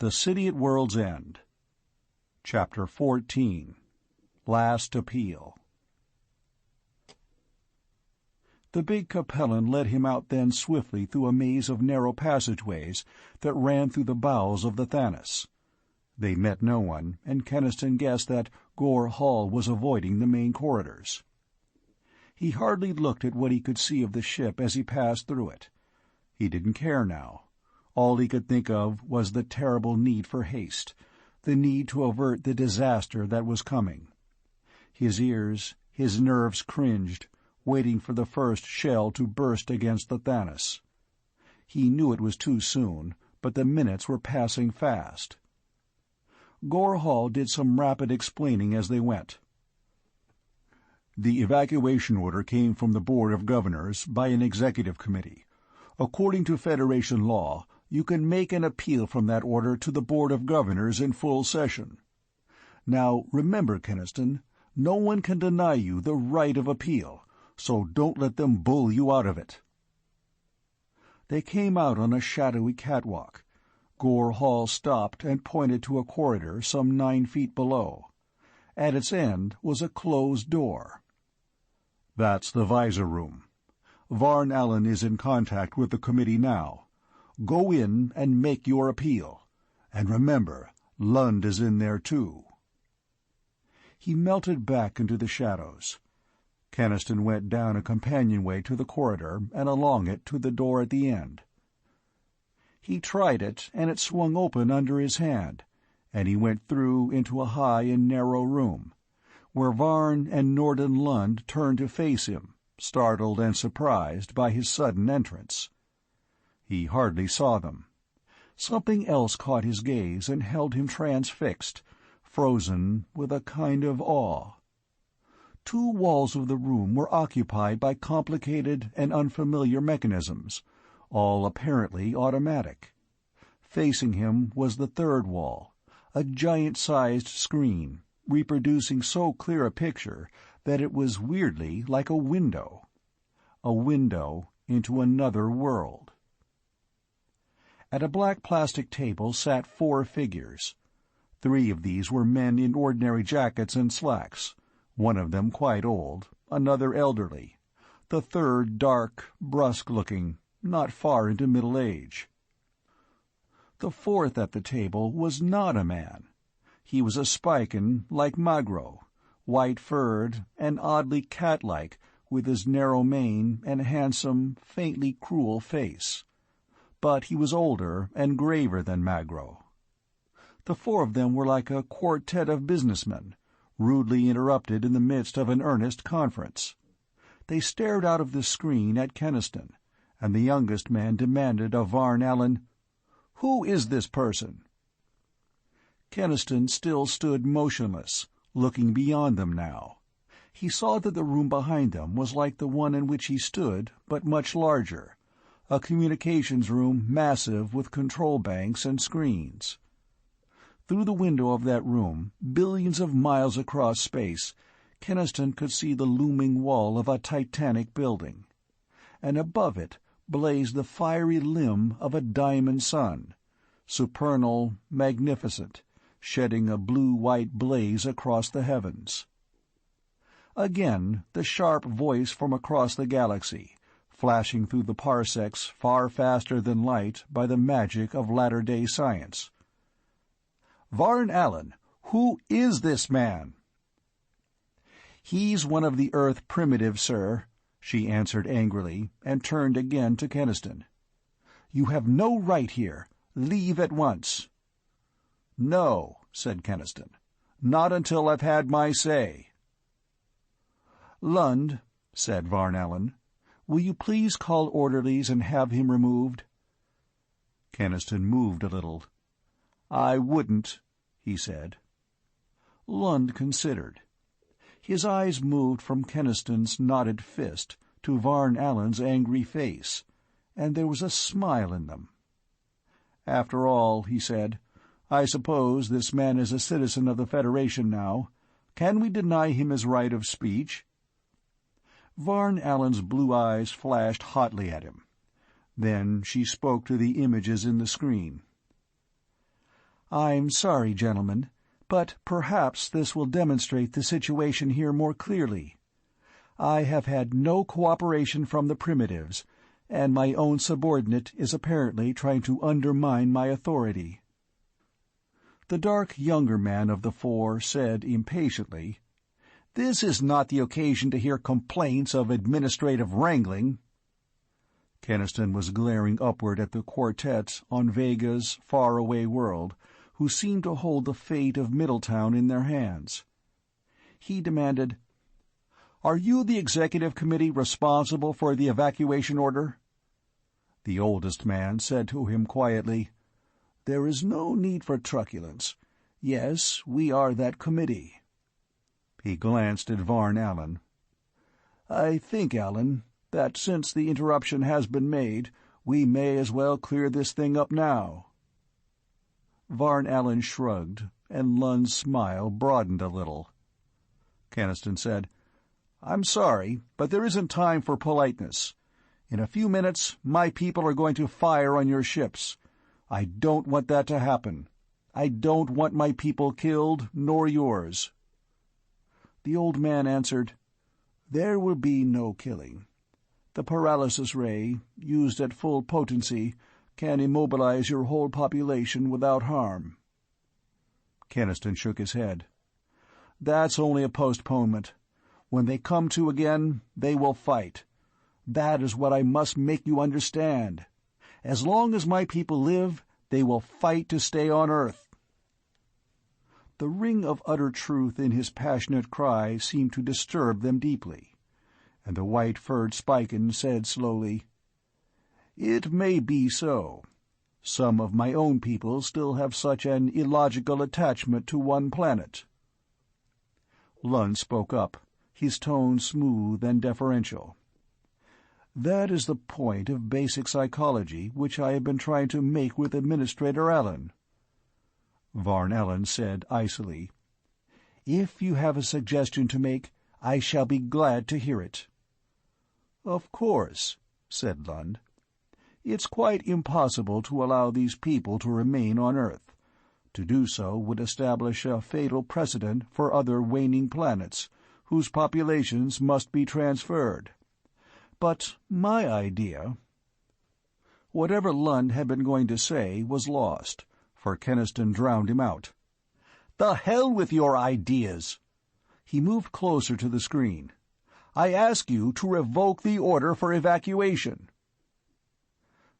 The City at World's End. Chapter 14. Last Appeal. The big Capellan led him out then swiftly through a maze of narrow passageways that ran through the bowels of the Thanos. They met no one, and Keniston guessed that Gore Hall was avoiding the main corridors. He hardly looked at what he could see of the ship as he passed through it. He didn't care now. All he could think of was the terrible need for haste, the need to avert the disaster that was coming. His ears, his nerves cringed, waiting for the first shell to burst against the Thanos. He knew it was too soon, but the minutes were passing fast. Gore Hall did some rapid explaining as they went. The evacuation order came from the Board of Governors by an executive committee. According to Federation law, you can make an appeal from that order to the Board of Governors in full session. Now, remember, Keniston, no one can deny you the right of appeal, so don't let them bull you out of it. They came out on a shadowy catwalk. Gore Hall stopped and pointed to a corridor some 9 feet below. At its end was a closed door. "That's the visor room. Varn Allen is in contact with the committee now. Go in and make your appeal. And remember, Lund is in there too." He melted back into the shadows. Keniston went down a companionway to the corridor and along it to the door at the end. He tried it, and it swung open under his hand, and he went through into a high and narrow room, where Varn and Norden Lund turned to face him, startled and surprised by his sudden entrance. He hardly saw them. Something else caught his gaze and held him transfixed, frozen with a kind of awe. 2 walls of the room were occupied by complicated and unfamiliar mechanisms, all apparently automatic. Facing him was the 3rd wall, a giant-sized screen, reproducing so clear a picture that it was weirdly like a window into another world. At a black plastic table sat 4 figures. 3 of these were men in ordinary jackets and slacks, one of them quite old, another elderly, the 3rd dark, brusque-looking, not far into middle age. The 4th at the table was not a man. He was a Spican like Magro, white-furred and oddly cat-like, with his narrow mane and handsome, faintly cruel face. But he was older and graver than Magro. The 4 of them were like a quartet of businessmen, rudely interrupted in the midst of an earnest conference. They stared out of the screen at Keniston, and the youngest man demanded of Varn Allen, "Who is this person?" Keniston still stood motionless, looking beyond them now. He saw that the room behind them was like the one in which he stood, but much larger, a communications room massive with control banks and screens. Through the window of that room, billions of miles across space, Keniston could see the looming wall of a titanic building. And above it blazed the fiery limb of a diamond sun, supernal, magnificent, shedding a blue-white blaze across the heavens. Again the sharp voice from across the galaxy, flashing through the parsecs far faster than light by the magic of latter-day science. "Varn Allen, who is this man?" "He's one of the Earth primitives, sir," she answered angrily, and turned again to Keniston. "You have no right here. Leave at once." "No," said Keniston. "Not until I've had my say." "Lund," said Varn Allen, "will you please call orderlies and have him removed?" Keniston moved a little. "I wouldn't," he said. Lund considered. His eyes moved from Keniston's knotted fist to Varn Allen's angry face, and there was a smile in them. "After all," he said, "I suppose this man is a citizen of the Federation now. Can we deny him his right of speech?" Varn Allen's blue eyes flashed hotly at him. Then she spoke to the images in the screen. "I'm sorry, gentlemen, but perhaps this will demonstrate the situation here more clearly. I have had no cooperation from the Primitives, and my own subordinate is apparently trying to undermine my authority." The dark younger man of the four said impatiently, "This is not the occasion to hear complaints of administrative wrangling." Keniston was glaring upward at the quartet on Vega's faraway world, who seemed to hold the fate of Middletown in their hands. He demanded, "Are you the executive committee responsible for the evacuation order?" The oldest man said to him quietly, "There is no need for truculence. Yes, we are that committee." He glanced at Varn Allen. "I think, Allen, that since the interruption has been made, we may as well clear this thing up now." Varn Allen shrugged, and Lund's smile broadened a little. Keniston said, "I'm sorry, but there isn't time for politeness. In a few minutes, my people are going to fire on your ships. I don't want that to happen. I don't want my people killed, nor yours." The old man answered, "There will be no killing. The paralysis ray, used at full potency, can immobilize your whole population without harm." Keniston shook his head. "That's only a postponement. When they come to again, they will fight. That is what I must make you understand. As long as my people live, they will fight to stay on Earth." The ring of utter truth in his passionate cry seemed to disturb them deeply, and the white-furred Spiken said slowly, "It may be so. Some of my own people still have such an illogical attachment to one planet." Lund spoke up, his tone smooth and deferential. "That is the point of basic psychology which I have been trying to make with Administrator Allen." Varn Allen said icily, "If you have a suggestion to make, I shall be glad to hear it." "Of course," said Lund. "It's quite impossible to allow these people to remain on Earth. To do so would establish a fatal precedent for other waning planets, whose populations must be transferred. But my idea—" Whatever Lund had been going to say was lost, for Keniston drowned him out. "The hell with your ideas!" He moved closer to the screen. "I ask you to revoke the order for evacuation."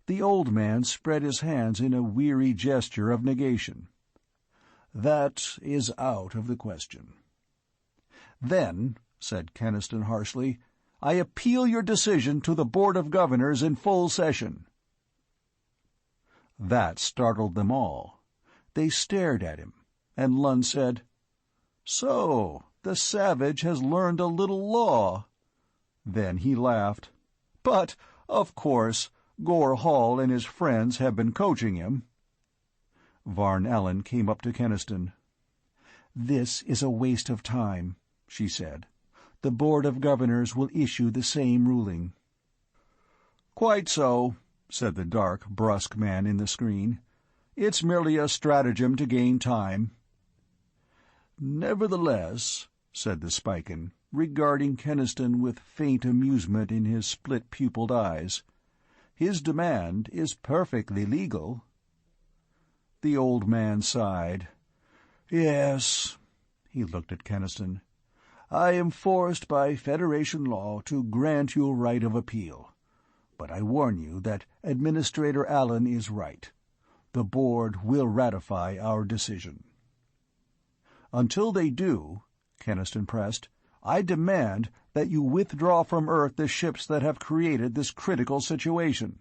The old man spread his hands in a weary gesture of negation. "That is out of the question." "Then," said Keniston harshly, "I appeal your decision to the Board of Governors in full session." That startled them all. They stared at him, and Lund said, "So, the savage has learned a little law." Then he laughed. "But, of course, Gore Hall and his friends have been coaching him." Varn Allen came up to Keniston. "This is a waste of time," she said. "The Board of Governors will issue the same ruling." "Quite so," said the dark, brusque man in the screen. "It's merely a stratagem to gain time." "Nevertheless," said the Spiken, regarding Keniston with faint amusement in his split-pupiled eyes, "his demand is perfectly legal." The old man sighed. "Yes." He looked at Keniston. "I am forced by Federation law to grant you right of appeal. But I warn you that Administrator Allen is right. The Board will ratify our decision." "Until they do," Keniston pressed, "I demand that you withdraw from Earth the ships that have created this critical situation."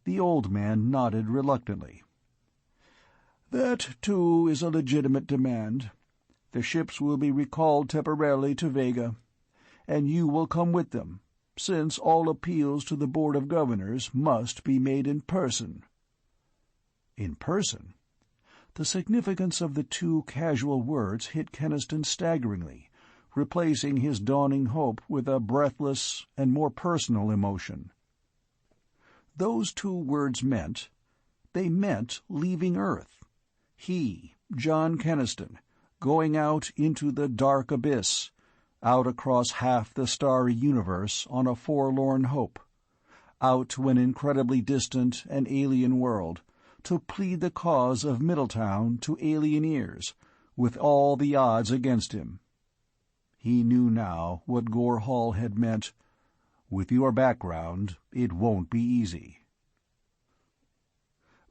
The old man nodded reluctantly. "That, too, is a legitimate demand. The ships will be recalled temporarily to Vega, and you will come with them, since all appeals to the Board of Governors must be made in person." In person? The significance of the two casual words hit Keniston staggeringly, replacing his dawning hope with a breathless and more personal emotion. Those two words meant leaving Earth. He, John Keniston, going out into the dark abyss, out across half the starry universe on a forlorn hope, out to an incredibly distant and alien world, to plead the cause of Middletown to alien ears, with all the odds against him. He knew now what Gore Hall had meant. With your background, it won't be easy.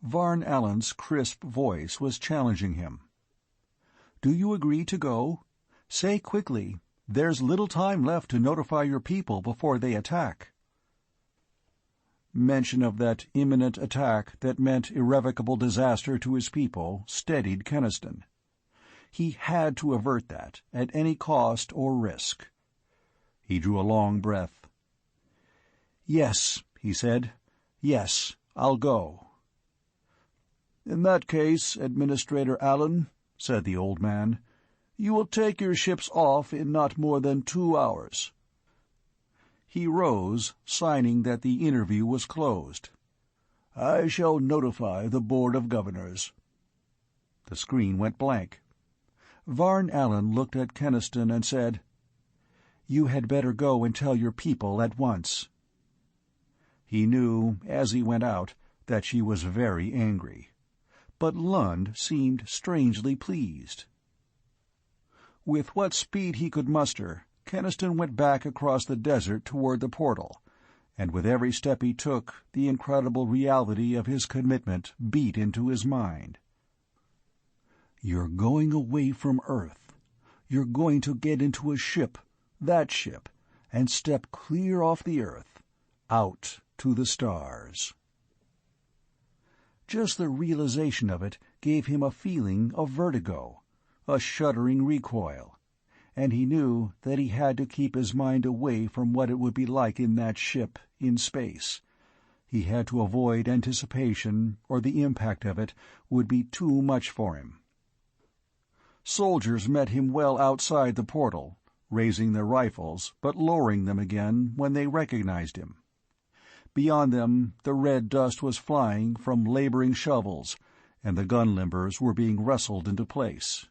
Varn Allen's crisp voice was challenging him. "Do you agree to go? Say quickly. There's little time left to notify your people before they attack." Mention of that imminent attack that meant irrevocable disaster to his people steadied Keniston. He had to avert that, at any cost or risk. He drew a long breath. "Yes," he said. "Yes, I'll go." "In that case, Administrator Allen," said the old man, "you will take your ships off in not more than 2 hours." He rose, signing that the interview was closed. "I shall notify the Board of Governors." The screen went blank. Varn Allen looked at Keniston and said, "You had better go and tell your people at once." He knew, as he went out, that she was very angry. But Lund seemed strangely pleased. With what speed he could muster, Keniston went back across the desert toward the portal, and with every step he took, the incredible reality of his commitment beat into his mind. "You're going away from Earth. You're going to get into a ship, that ship, and step clear off the Earth, out to the stars." Just the realization of it gave him a feeling of vertigo, a shuddering recoil, and he knew that he had to keep his mind away from what it would be like in that ship, in space. He had to avoid anticipation, or the impact of it would be too much for him. Soldiers met him well outside the portal, raising their rifles but lowering them again when they recognized him. Beyond them, the red dust was flying from laboring shovels, and the gun limbers were being wrestled into place.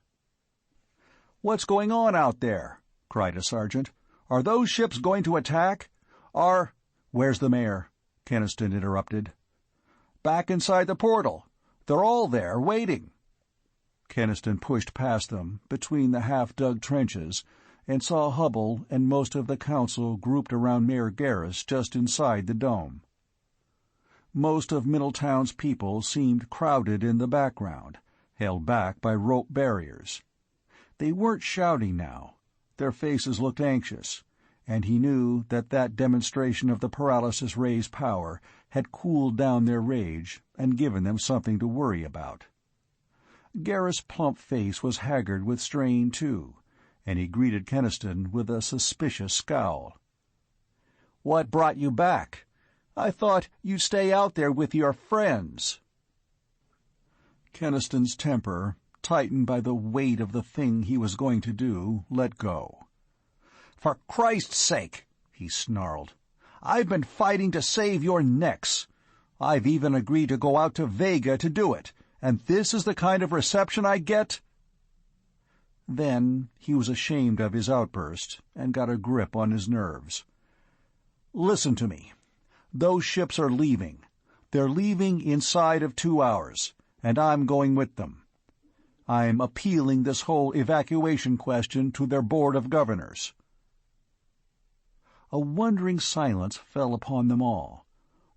"What's going on out there?" cried a sergeant. "Are those ships going to attack? Are—" "Where's the mayor?" Keniston interrupted. "Back inside the portal. They're all there, waiting." Keniston pushed past them, between the half-dug trenches, and saw Hubble and most of the council grouped around Mayor Garris just inside the dome. Most of Middletown's people seemed crowded in the background, held back by rope barriers. They weren't shouting now. Their faces looked anxious, and he knew that that demonstration of the paralysis ray's power had cooled down their rage and given them something to worry about. Garris' plump face was haggard with strain, too, and he greeted Keniston with a suspicious scowl. "What brought you back? I thought you'd stay out there with your friends." Keniston's temper, tightened by the weight of the thing he was going to do, let go. "For Christ's sake," he snarled, "I've been fighting to save your necks. I've even agreed to go out to Vega to do it, and this is the kind of reception I get?" Then he was ashamed of his outburst and got a grip on his nerves. "Listen to me. Those ships are leaving. They're leaving inside of 2 hours, and I'm going with them. I'm appealing this whole evacuation question to their Board of Governors." A wondering silence fell upon them all.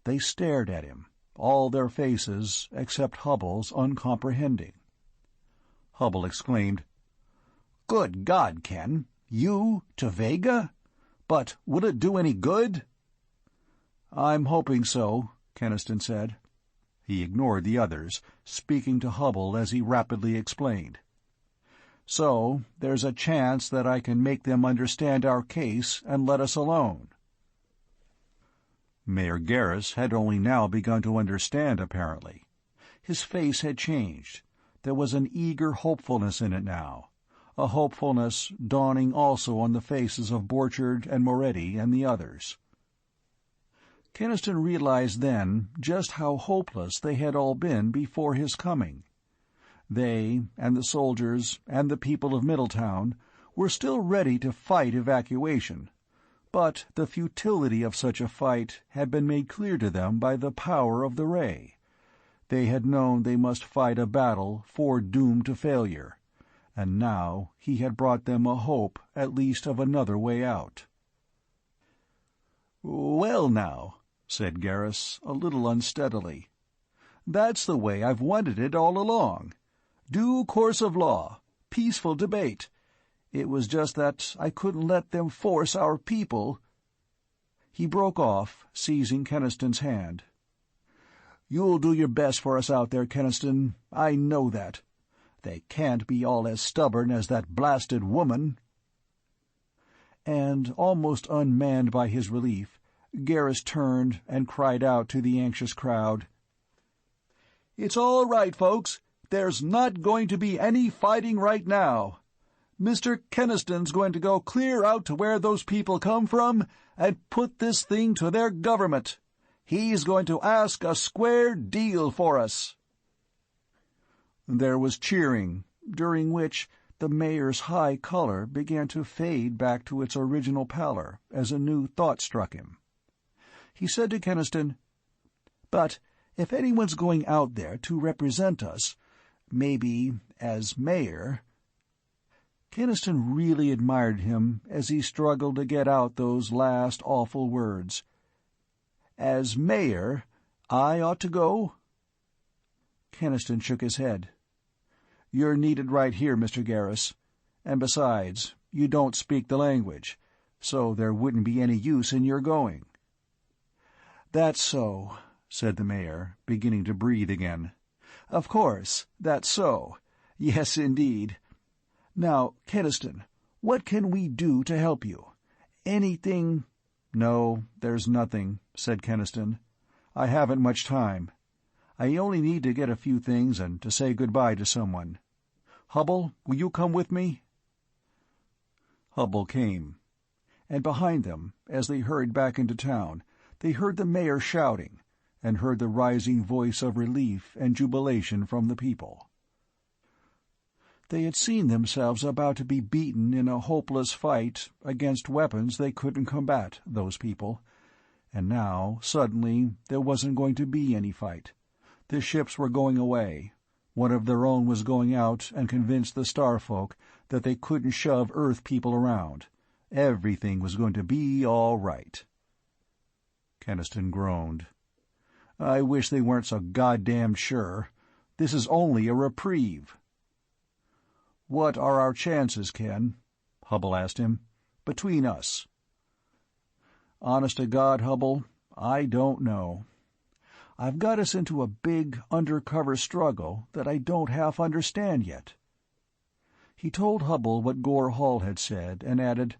They stared at him, all their faces, except Hubble's, uncomprehending. Hubble exclaimed, "Good God, Ken! You to Vega? But will it do any good?" "I'm hoping so," Keniston said. He ignored the others, speaking to Hubble as he rapidly explained. "So there's a chance that I can make them understand our case and let us alone." Mayor Garris had only now begun to understand, apparently. His face had changed. There was an eager hopefulness in it now, a hopefulness dawning also on the faces of Borchard and Moretti and the others. Keniston realized then just how hopeless they had all been before his coming. They, and the soldiers, and the people of Middletown, were still ready to fight evacuation, but the futility of such a fight had been made clear to them by the power of the ray. They had known they must fight a battle foredoomed to failure, and now he had brought them a hope at least of another way out. "Well now," said Garrus, a little unsteadily, "that's the way I've wanted it all along. Due course of law, peaceful debate. It was just that I couldn't let them force our people—" He broke off, seizing Keniston's hand. "You'll do your best for us out there, Keniston. I know that. They can't be all as stubborn as that blasted woman." And, almost unmanned by his relief, Garrus turned and cried out to the anxious crowd, "It's all right, folks. There's not going to be any fighting right now. Mr. Keniston's going to go clear out to where those people come from and put this thing to their government. He's going to ask a square deal for us." There was cheering, during which the mayor's high color began to fade back to its original pallor as a new thought struck him. He said to Keniston, "But if anyone's going out there to represent us, maybe as mayor—" Keniston really admired him as he struggled to get out those last awful words. "As mayor, I ought to go?" Keniston shook his head. "You're needed right here, Mr. Garrus. And besides, you don't speak the language, so there wouldn't be any use in your going." "That's so," said the mayor, beginning to breathe again. "Of course, that's so. Yes, indeed. Now, Keniston, what can we do to help you? Anything—" "No, there's nothing," said Keniston. "I haven't much time. I only need to get a few things and to say goodbye to someone. Hubble, will you come with me?" Hubble came. And behind them, as they hurried back into town, they heard the mayor shouting, and heard the rising voice of relief and jubilation from the people. They had seen themselves about to be beaten in a hopeless fight against weapons they couldn't combat, those people, and now, suddenly, there wasn't going to be any fight. The ships were going away. One of their own was going out and convinced the Starfolk that they couldn't shove Earth people around. Everything was going to be all right. Keniston groaned. "I wish they weren't so goddamned sure. This is only a reprieve." "What are our chances, Ken?" Hubble asked him. "Between us." "Honest to God, Hubble, I don't know. I've got us into a big, undercover struggle that I don't half understand yet." He told Hubble what Gore Hall had said, and added,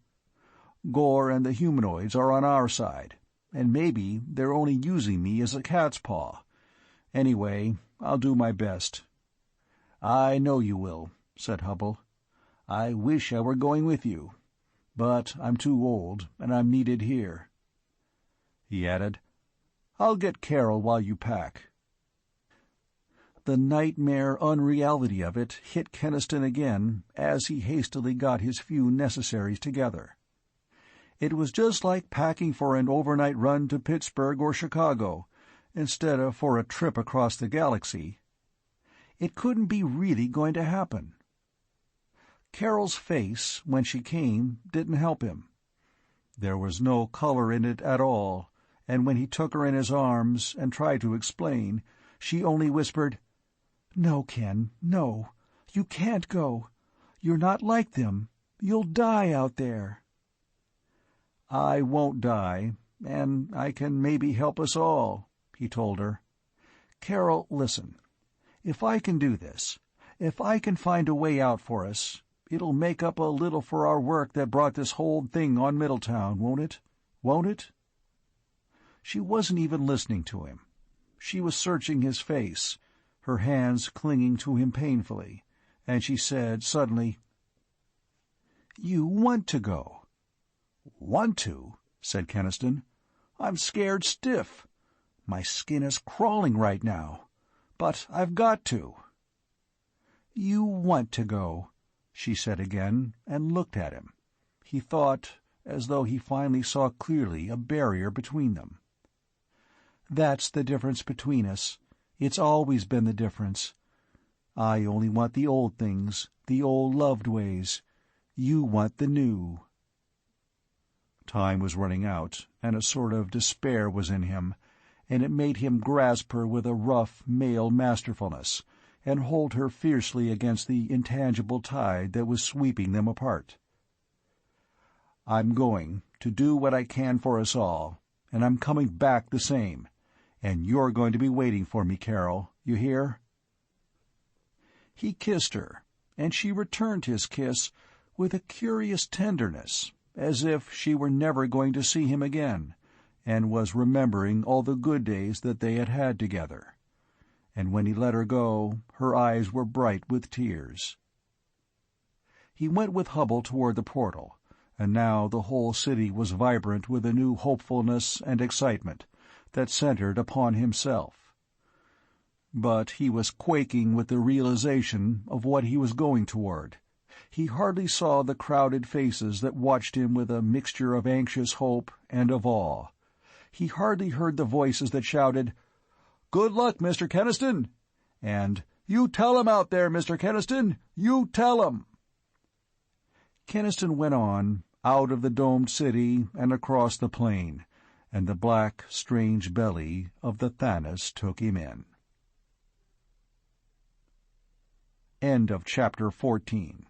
"Gore and the humanoids are on our side, and maybe they're only using me as a cat's paw. Anyway, I'll do my best." "I know you will," said Hubble. "I wish I were going with you. But I'm too old, and I'm needed here." He added, "I'll get Carol while you pack." The nightmare unreality of it hit Keniston again as he hastily got his few necessaries together. It was just like packing for an overnight run to Pittsburgh or Chicago, instead of for a trip across the galaxy. It couldn't be really going to happen. Carol's face, when she came, didn't help him. There was no color in it at all, and when he took her in his arms and tried to explain, she only whispered, "No, Ken, no. You can't go. You're not like them. You'll die out there." "I won't die, and I can maybe help us all," he told her. "Carol, listen. If I can do this, if I can find a way out for us, it'll make up a little for our work that brought this whole thing on Middletown, won't it? Won't it?" She wasn't even listening to him. She was searching his face, her hands clinging to him painfully, and she said suddenly, "You want to go." "Want to?" said Keniston. "I'm scared stiff. My skin is crawling right now. But I've got to." "You want to go," she said again, and looked at him. He thought, as though he finally saw clearly a barrier between them. "That's the difference between us. It's always been the difference. I only want the old things, the old loved ways. You want the new." Time was running out, and a sort of despair was in him, and it made him grasp her with a rough male masterfulness, and hold her fiercely against the intangible tide that was sweeping them apart. "I'm going to do what I can for us all, and I'm coming back the same. And you're going to be waiting for me, Carol, you hear?" He kissed her, and she returned his kiss with a curious tenderness, as if she were never going to see him again, and was remembering all the good days that they had had together. And when he let her go, her eyes were bright with tears. He went with Hubble toward the portal, and now the whole city was vibrant with a new hopefulness and excitement that centered upon himself. But he was quaking with the realization of what he was going toward. He hardly saw the crowded faces that watched him with a mixture of anxious hope and of awe. He hardly heard the voices that shouted, "Good luck, Mr. Keniston!" and "You tell 'em out there, Mr. Keniston! You tell 'em!" Keniston went on, out of the domed city and across the plain, and the black, strange belly of the Thaness took him in. End of chapter 14.